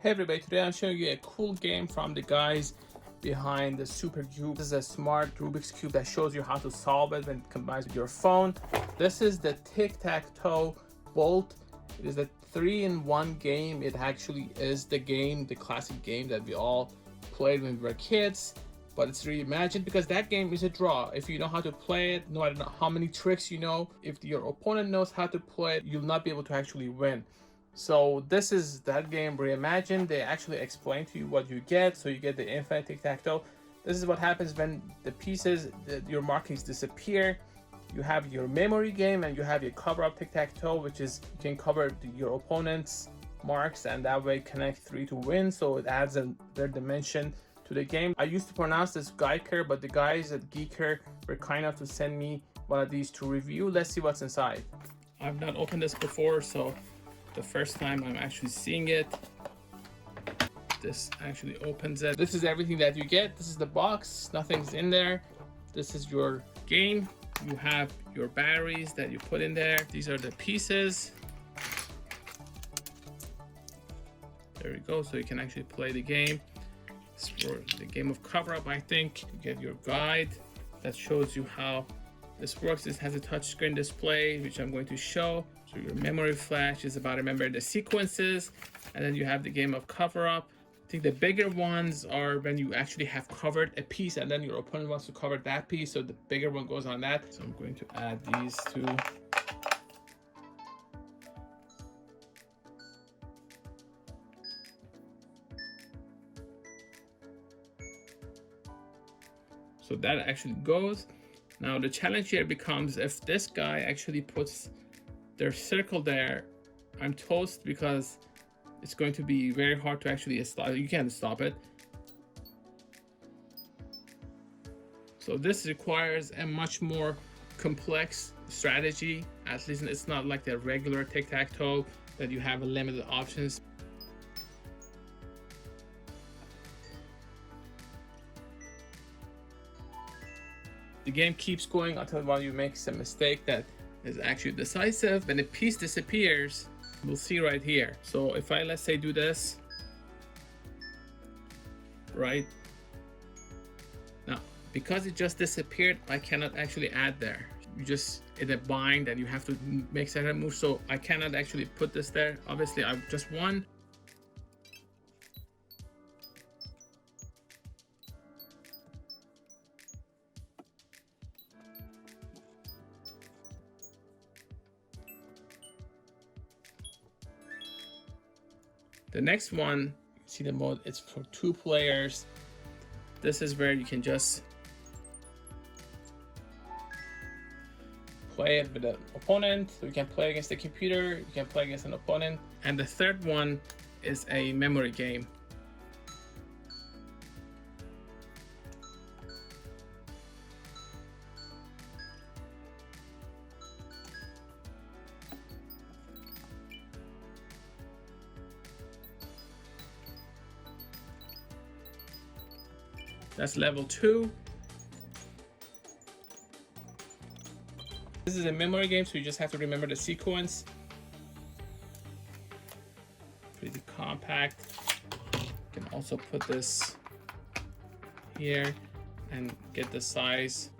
Hey everybody, today I'm showing you a cool game from the guys behind the Super Cube. This is a smart Rubik's Cube that shows you how to solve it when it combines with your phone. This is the Tic Tac Toe Bolt. It is a 3-in-1 game. It actually is the game, the classic game that we all played when we were kids, but it's reimagined because that game is a draw. If you know how to play it, no matter how many tricks you know, if your opponent knows how to play it, you'll not be able to actually win. So this is that game reimagined. They actually explain to you what you get. So you get the infinite tic-tac-toe. This is what happens when the pieces, your markings disappear. You have your memory game and you have your cover-up tic-tac-toe, which is you can cover your opponent's marks and that way connect 3 to win. So it adds another dimension to the game. I used to pronounce this GiiKER, but the guys at GiiKER were kind enough to send me one of these to review. Let's see what's inside. I've not opened this before, so the first time I'm actually seeing it. This actually opens it. This is everything that you get. This is the box, nothing's in there. This is your game. You have your batteries that you put in there. These are the pieces. There we go, so you can actually play the game. It's for the game of cover-up, I think. You get your guide that shows you how this works. This has a touchscreen display, which I'm going to show. So your memory flash is about remembering the sequences, and then you have the game of cover-up. I think the bigger ones are when you actually have covered a piece and then your opponent wants to cover that piece, so the bigger one goes on that. So I'm going to add these two. So that actually goes. Now the challenge here becomes if this guy actually puts their circle there, I'm toast because it's going to be very hard to actually stop. You can't stop it. So this requires a much more complex strategy. At least it's not like the regular tic-tac-toe that you have a limited options. The game keeps going until one of you makes a mistake that is actually decisive. When a piece disappears, we'll see right here. So if I, let's say, do this, right? Now, because it just disappeared, I cannot actually add there. You just, in a bind and you have to make certain moves. So I cannot actually put this there. Obviously, I've just won. The next one, you see the mode, it's for 2 players. This is where you can just play it with an opponent. So you can play against the computer, you can play against an opponent. And the third one is a memory game. That's level 2. This is a memory game, so you just have to remember the sequence. Pretty compact. You can also put this here and get the size.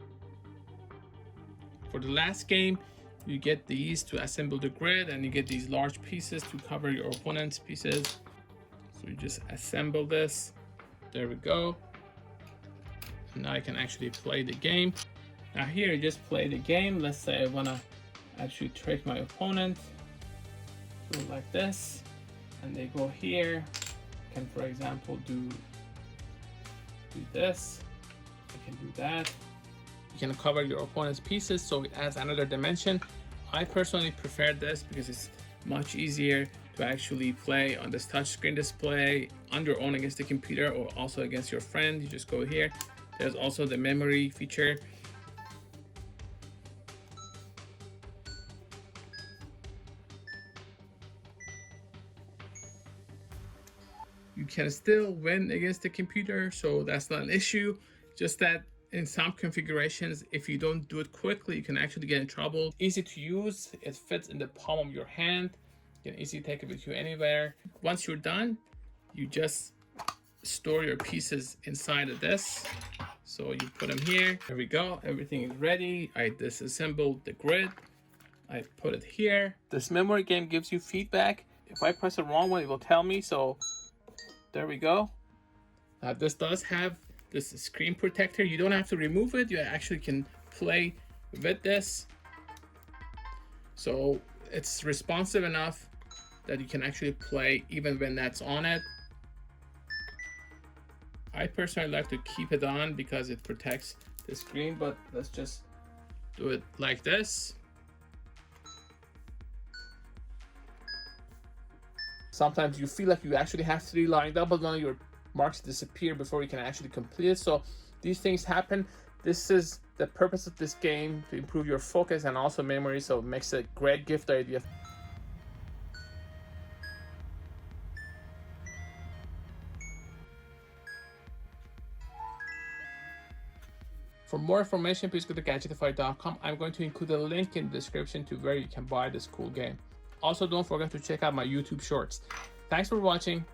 For the last game, you get these to assemble the grid, and you get these large pieces to cover your opponent's pieces. So you just assemble this. There we go. Now I can actually play the game. Now here, just play the game. Let's say I want to actually trick my opponent. Do it like this, and they go here. I can, for example, do this. I can do that. You can cover your opponent's pieces, so it adds another dimension. I personally prefer this because it's much easier to actually play on this touchscreen display on your own against the computer, or also against your friend. You just go here. There's also the memory feature. You can still win against the computer, so that's not an issue. Just that in some configurations, if you don't do it quickly, you can actually get in trouble. Easy to use, it fits in the palm of your hand. You can easily take it with you anywhere. Once you're done, you just store your pieces inside of this. So you put them here. There we go. Everything is ready. I disassembled the grid. I put it here. This memory game gives you feedback. If I press the wrong one, it will tell me. So there we go. This does have this screen protector. You don't have to remove it. You actually can play with this. So it's responsive enough that you can actually play even when that's on it. I personally like to keep it on because it protects the screen, but let's just do it like this. Sometimes you feel like you actually have to reline double, none of your marks disappear before you can actually complete it. So these things happen. This is the purpose of this game, to improve your focus and also memory, so it makes a great gift idea. For more information, please go to GiiKER.com. I'm going to include a link in the description to where you can buy this cool game. Also, don't forget to check out my YouTube shorts. Thanks for watching.